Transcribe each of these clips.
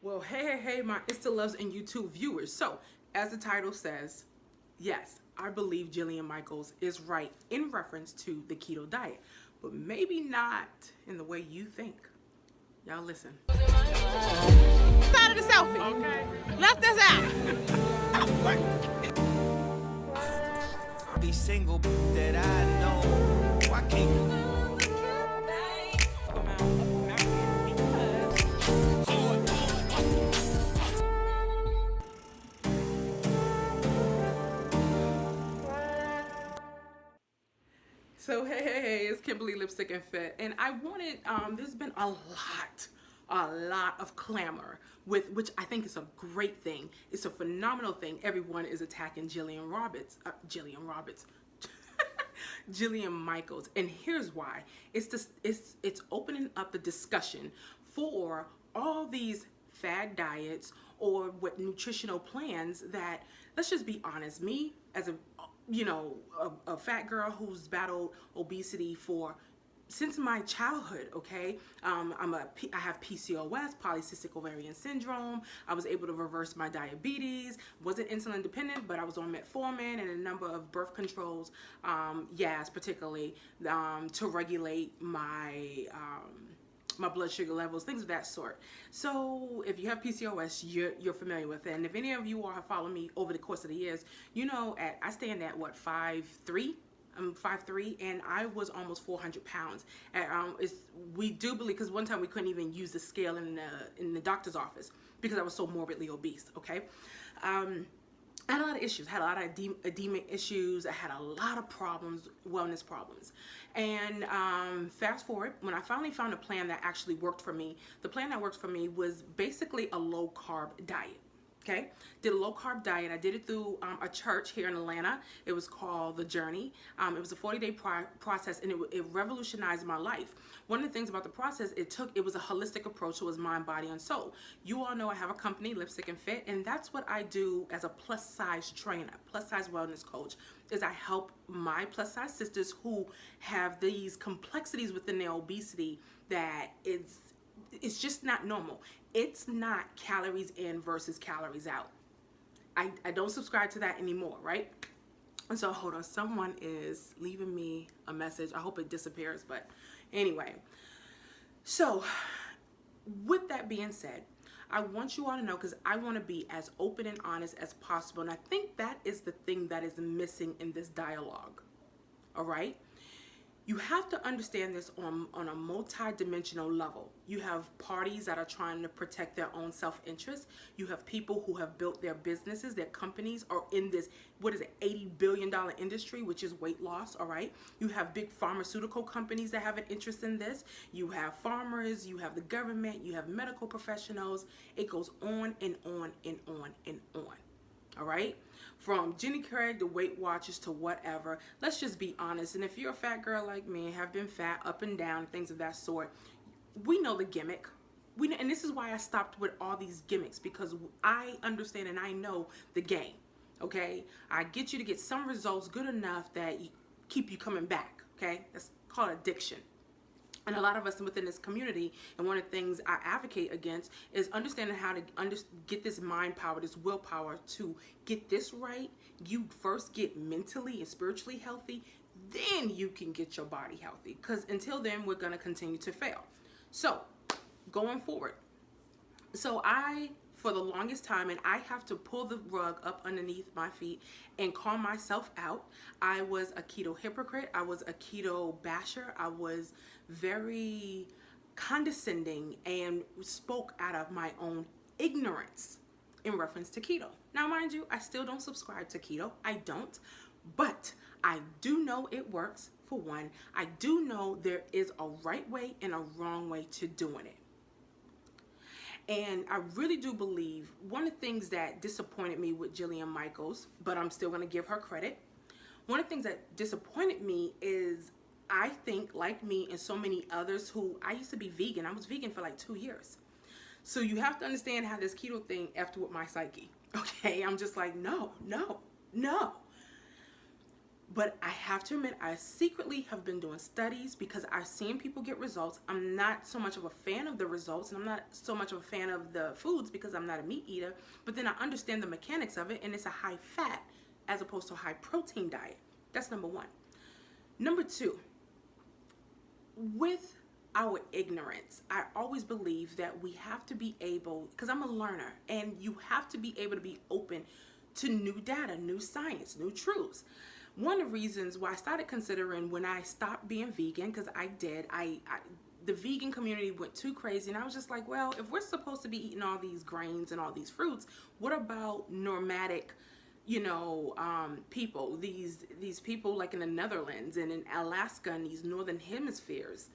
Well, hey, my Insta loves and YouTube viewers. So, as the title says, yes, I believe Jillian Michaels is right in reference to the keto diet, but maybe not in the way you think. Y'all listen. Side of the selfie. Okay. Left us out. Be single that I know. Why can't So hey, it's Kimberly Lipstick and Fit, and I wanted. There's been a lot of clamor with, which I think is a great thing. It's a phenomenal thing. Everyone is attacking Jillian Michaels, and here's why. It's opening up the discussion for all these fad diets or what nutritional plans that, let's just be honest, me as a fat girl who's battled obesity for since my childhood, okay? I have PCOS, polycystic ovarian syndrome. I was able to reverse my diabetes. Wasn't insulin dependent, but I was on metformin and a number of birth controls, particularly to regulate my my blood sugar levels, things of that sort. So if you have PCOS, you're familiar with it. And if any of you all have followed me over the course of the years, you know I stand at what, 5'3"? I'm 5'3", and I was almost 400 pounds. We do believe, because one time we couldn't even use the scale in the doctor's office because I was so morbidly obese, okay? I had a lot of issues. I had a lot of edemic issues. I had a lot of problems, wellness problems. And fast forward, when I finally found a plan that actually worked for me, the plan that worked for me was basically a low-carb diet. Okay, did a low carb diet. I did it through a church here in Atlanta. It was called The Journey. It was a 40-day process, and it revolutionized my life. One of the things about the process, it was a holistic approach. It was mind, body, and soul. You all know I have a company, Lipstick and Fit, and that's what I do as a plus size trainer, plus size wellness coach, is I help my plus size sisters who have these complexities within their obesity that it's just not normal. It's not calories in versus calories out. I don't subscribe to that anymore, right? And so, hold on, someone is leaving me a message. I hope it disappears, but anyway. So, with that being said, I want you all to know, because I want to be as open and honest as possible, and I think that is the thing that is missing in this dialogue, all right? You have to understand this on a multi-dimensional level. You have parties that are trying to protect their own self-interest. You have people who have built their businesses, their companies are in this, $80 billion industry, which is weight loss, all right? You have big pharmaceutical companies that have an interest in this. You have farmers, you have the government, you have medical professionals. It goes on and on and on and on, all right? From Jenny Craig to Weight Watchers to whatever. Let's just be honest. And if you're a fat girl like me and have been fat up and down, things of that sort, we know the gimmick. And this is why I stopped with all these gimmicks, because I understand and I know the game, okay? I get you to get some results good enough that keep you coming back, okay? That's called addiction. And a lot of us within this community, and one of the things I advocate against is understanding how to get this mind power, this willpower to get this right. You first get mentally and spiritually healthy, then you can get your body healthy. Because until then, we're going to continue to fail. So, going forward. So for the longest time, and I have to pull the rug up underneath my feet and call myself out. I was a keto hypocrite. I was a keto basher. I was very condescending and spoke out of my own ignorance in reference to keto. Now, mind you, I still don't subscribe to keto. I don't. But I do know it works, for one. I do know there is a right way and a wrong way to doing it. And I really do believe one of the things that disappointed me with Jillian Michaels, but I'm still going to give her credit. One of the things that disappointed me is, I think, like me and so many others who, I used to be vegan. I was vegan for like 2 years. So you have to understand how this keto thing effed with my psyche. Okay, I'm just like, no. But I have to admit, I secretly have been doing studies because I've seen people get results. I'm not so much of a fan of the results, and I'm not so much of a fan of the foods because I'm not a meat eater. But then I understand the mechanics of it, and it's a high fat as opposed to a high protein diet. That's number one. Number two, with our ignorance, I always believe that we have to be able, because I'm a learner, and you have to be able to be open to new data, new science, new truths. One of the reasons why I started considering when I stopped being vegan, because I did, the vegan community went too crazy, and I was just like, well, if we're supposed to be eating all these grains and all these fruits, what about nomadic, people, these people like in the Netherlands and in Alaska and these northern hemispheres?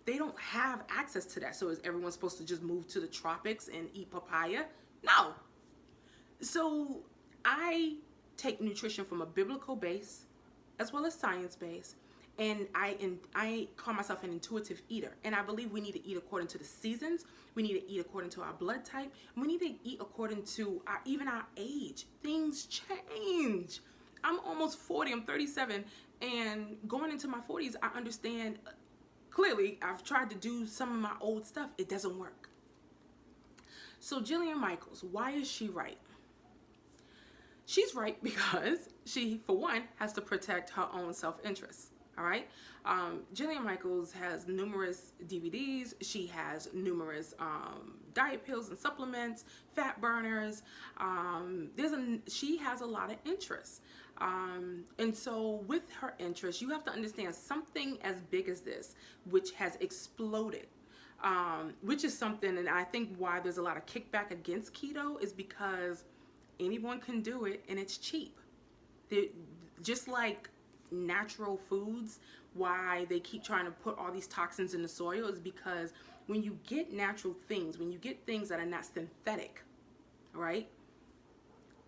They don't have access to that. So is everyone supposed to just move to the tropics and eat papaya? No. So I take nutrition from a biblical base as well as science base, and I call myself an intuitive eater, and I believe we need to eat according to the seasons. We need to eat according to our blood type, and we need to eat according to even our age. Things change. I'm almost 40, I'm 37, and going into my 40s, I understand clearly I've tried to do some of my old stuff. It doesn't work. So Jillian Michaels, why is she right? She's right because she, for one, has to protect her own self-interest. All right. Jillian Michaels has numerous DVDs. She has numerous diet pills and supplements, fat burners. She has a lot of interests. And so with her interests, you have to understand something as big as this, which has exploded. Which is something, and I think why there's a lot of kickback against keto is because anyone can do it and it's cheap. Just like natural foods, why they keep trying to put all these toxins in the soil is because when you get natural things, when you get things that are not synthetic, right,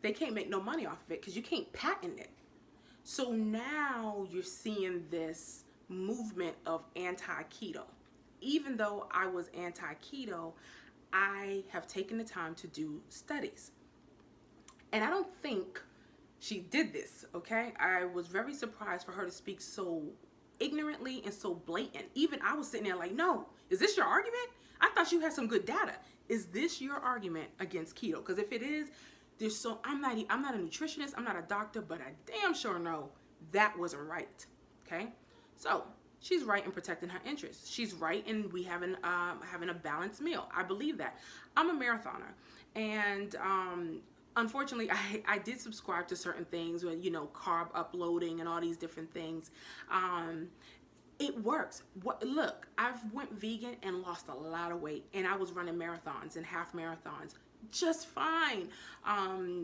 they can't make no money off of it because you can't patent it. So now you're seeing this movement of anti-keto. Even though I was anti-keto, I have taken the time to do studies. And I don't think she did this, okay? I was very surprised for her to speak so ignorantly and so blatant. Even I was sitting there like, no, is this your argument? I thought you had some good data. Is this your argument against keto? Because if it is, I'm not a nutritionist, I'm not a doctor, but I damn sure know that wasn't right, okay? So she's right in protecting her interests. She's right in we having a balanced meal. I believe that. I'm a marathoner, and unfortunately, I did subscribe to certain things, carb uploading and all these different things. It works. Look, I've went vegan and lost a lot of weight, and I was running marathons and half marathons just fine.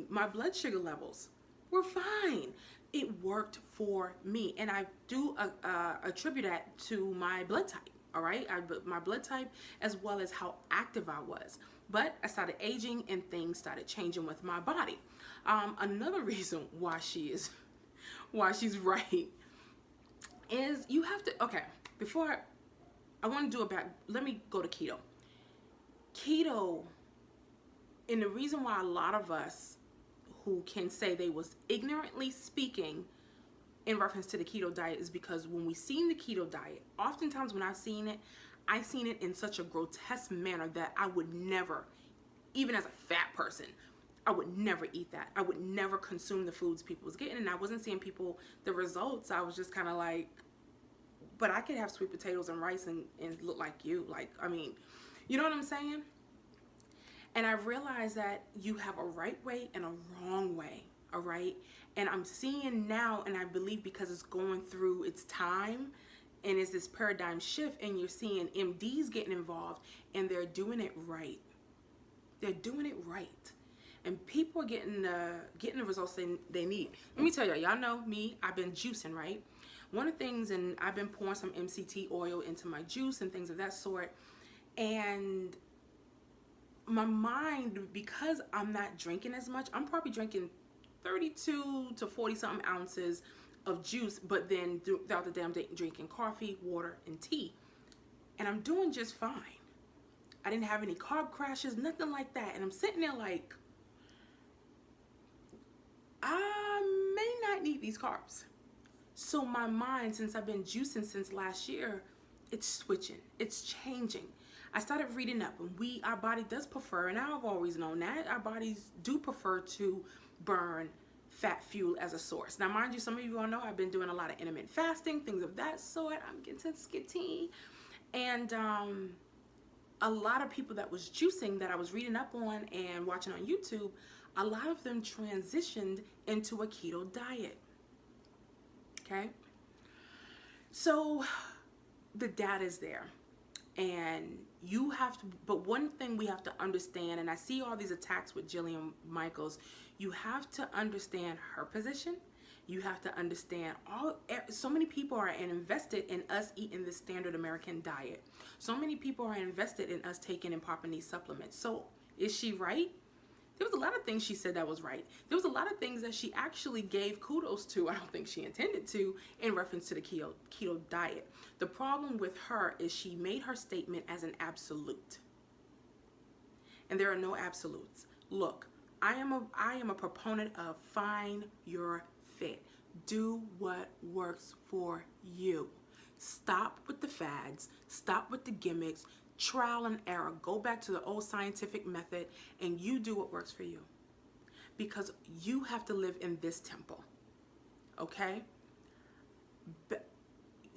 My blood sugar levels were fine. It worked for me, and I do attribute that to my blood type. All right, my blood type as well as how active I was. But I started aging and things started changing with my body. Another reason why she's right is you have to, okay, before I want to do it back, let me go to keto. Keto, and the reason why a lot of us who can say they was ignorantly speaking in reference to the keto diet is because when we seen the keto diet, oftentimes when I seen it in such a grotesque manner that I would never, even as a fat person, I would never eat that. I would never consume the foods people was getting, and I wasn't seeing the results. I was just kind of like, but I could have sweet potatoes and rice and look like you. Like, I mean, you know what I'm saying? And I realized that you have a right way and a wrong way, all right? And I'm seeing now, and I believe because it's going through its time, and it's this paradigm shift, and you're seeing MDs getting involved, and they're doing it right. They're doing it right. And people are getting the results they need. Let me tell y'all know me, I've been juicing, right? One of the things, and I've been pouring some MCT oil into my juice and things of that sort, and my mind, because I'm not drinking as much, I'm probably drinking 32 to 40 something ounces of juice, but then throughout the day I'm drinking coffee, water, and tea, and I'm doing just fine. I didn't have any carb crashes, nothing like that, and I'm sitting there like, I may not need these carbs. So my mind, since I've been juicing since last year, it's switching, it's changing. I started reading up, and our body does prefer, and I've always known that our bodies do prefer to burn fat fuel as a source. Now, mind you, some of you all know I've been doing a lot of intermittent fasting, things of that sort. I'm getting skitty, and a lot of people that was juicing that I was reading up on and watching on YouTube, a lot of them transitioned into a keto diet. Okay, so the data is there, and you have to, but one thing we have to understand, and I see all these attacks with Jillian Michaels, you have to understand her position. You have to understand so many people are invested in us eating the standard American diet. So many people are invested in us taking and popping these supplements. So is she right? There was a lot of things she said that was right. There was a lot of things that she actually gave kudos to. I don't think she intended to, in reference to the keto diet. The problem with her is she made her statement as an absolute. And there are no absolutes. Look, I am a proponent of find your fit. Do what works for you. Stop with the fads. Stop with the gimmicks. Trial and error. Go back to the old scientific method, and you do what works for you. Because you have to live in this temple. Okay? But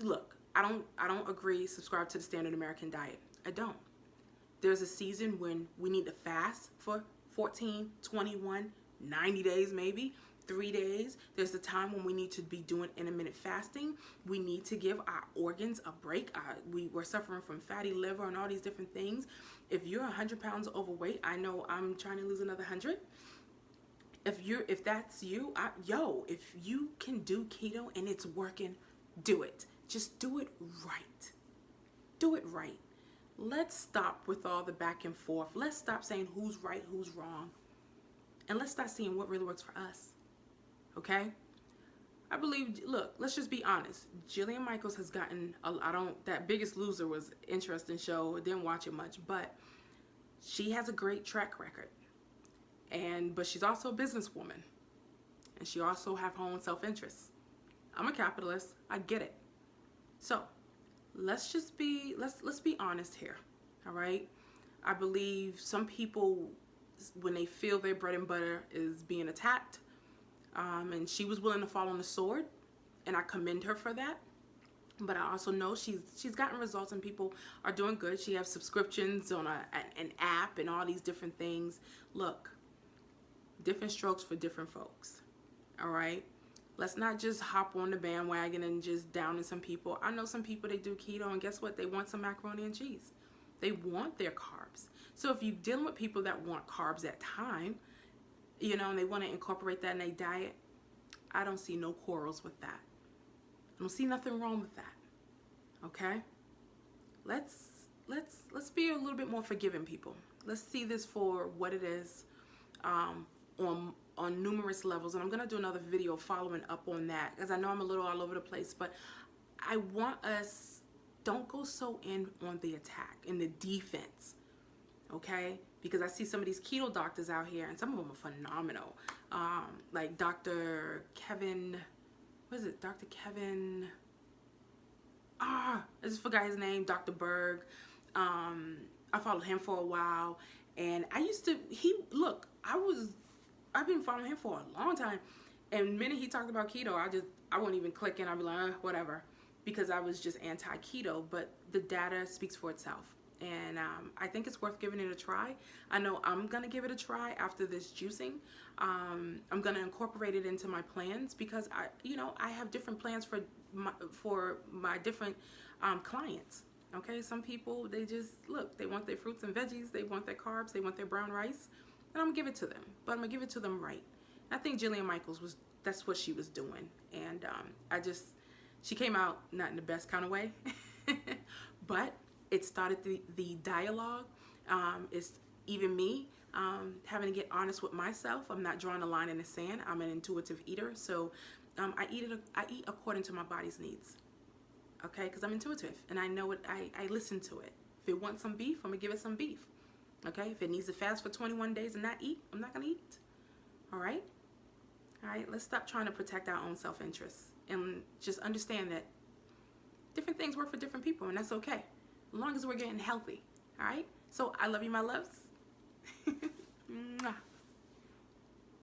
look, I don't agree, subscribe to the standard American diet. I don't. There's a season when we need to fast for 14, 21, 90 days maybe, 3 days. There's the time when we need to be doing intermittent fasting. We need to give our organs a break. We're suffering from fatty liver and all these different things. If you're 100 pounds overweight, I know I'm trying to lose another 100. If that's you, if you can do keto and it's working, do it. Just do it right. Do it right. Let's stop with all the back and forth. Let's stop saying who's right, who's wrong. And let's start seeing what really works for us. Okay? I believe, look, let's just be honest. Jillian Michaels has gotten, that Biggest Loser was an interesting show. Didn't watch it much, but she has a great track record. But she's also a businesswoman. And she also have her own self-interest. I'm a capitalist. I get it. So, let's be honest here. All right? I believe some people, when they feel their bread and butter is being attacked, and she was willing to fall on the sword, and I commend her for that. But I also know she's gotten results, and people are doing good. She has subscriptions on an app and all these different things. Look, different strokes for different folks. All right? Let's not just hop on the bandwagon and just downing some people. I know some people, they do keto, and guess what? They want some macaroni and cheese. They want their carbs. So if you're dealing with people that want carbs at time, and they want to incorporate that in their diet, I don't see no quarrels with that. I don't see nothing wrong with that. Okay? Let's be a little bit more forgiving, people. Let's see this for what it is, on numerous levels. And I'm gonna do another video following up on that, because I know I'm a little all over the place, but I want us, don't go so in on the attack, in the defense. Okay? Because I see some of these keto doctors out here, and some of them are phenomenal. Like Dr. Kevin, what is it? Dr. Kevin, I just forgot his name, Dr. Berg. I followed him for a while, and I've been following him for a long time, and the minute he talked about keto, I wouldn't even click in. I'd be like, whatever, because I was just anti-keto, but the data speaks for itself. And I think it's worth giving it a try. I know I'm going to give it a try after this juicing. I'm going to incorporate it into my plans, because I have different plans for my different clients. Okay, some people, they want their fruits and veggies, they want their carbs, they want their brown rice, and I'm going to give it to them. But I'm going to give it to them right. I think Jillian Michaels that's what she was doing. And she came out not in the best kind of way, but it started the dialogue. It's even me having to get honest with myself. I'm not drawing a line in the sand. I'm an intuitive eater, so I eat according to my body's needs. Okay, because I'm intuitive and I know it. I listen to it. If it wants some beef, I'm gonna give it some beef. Okay, if it needs to fast for 21 days and not eat, I'm not gonna eat. All right. Let's stop trying to protect our own self-interest. and just understand that different things work for different people, and that's okay, as long as we're getting healthy. All right, so I love you, my loves.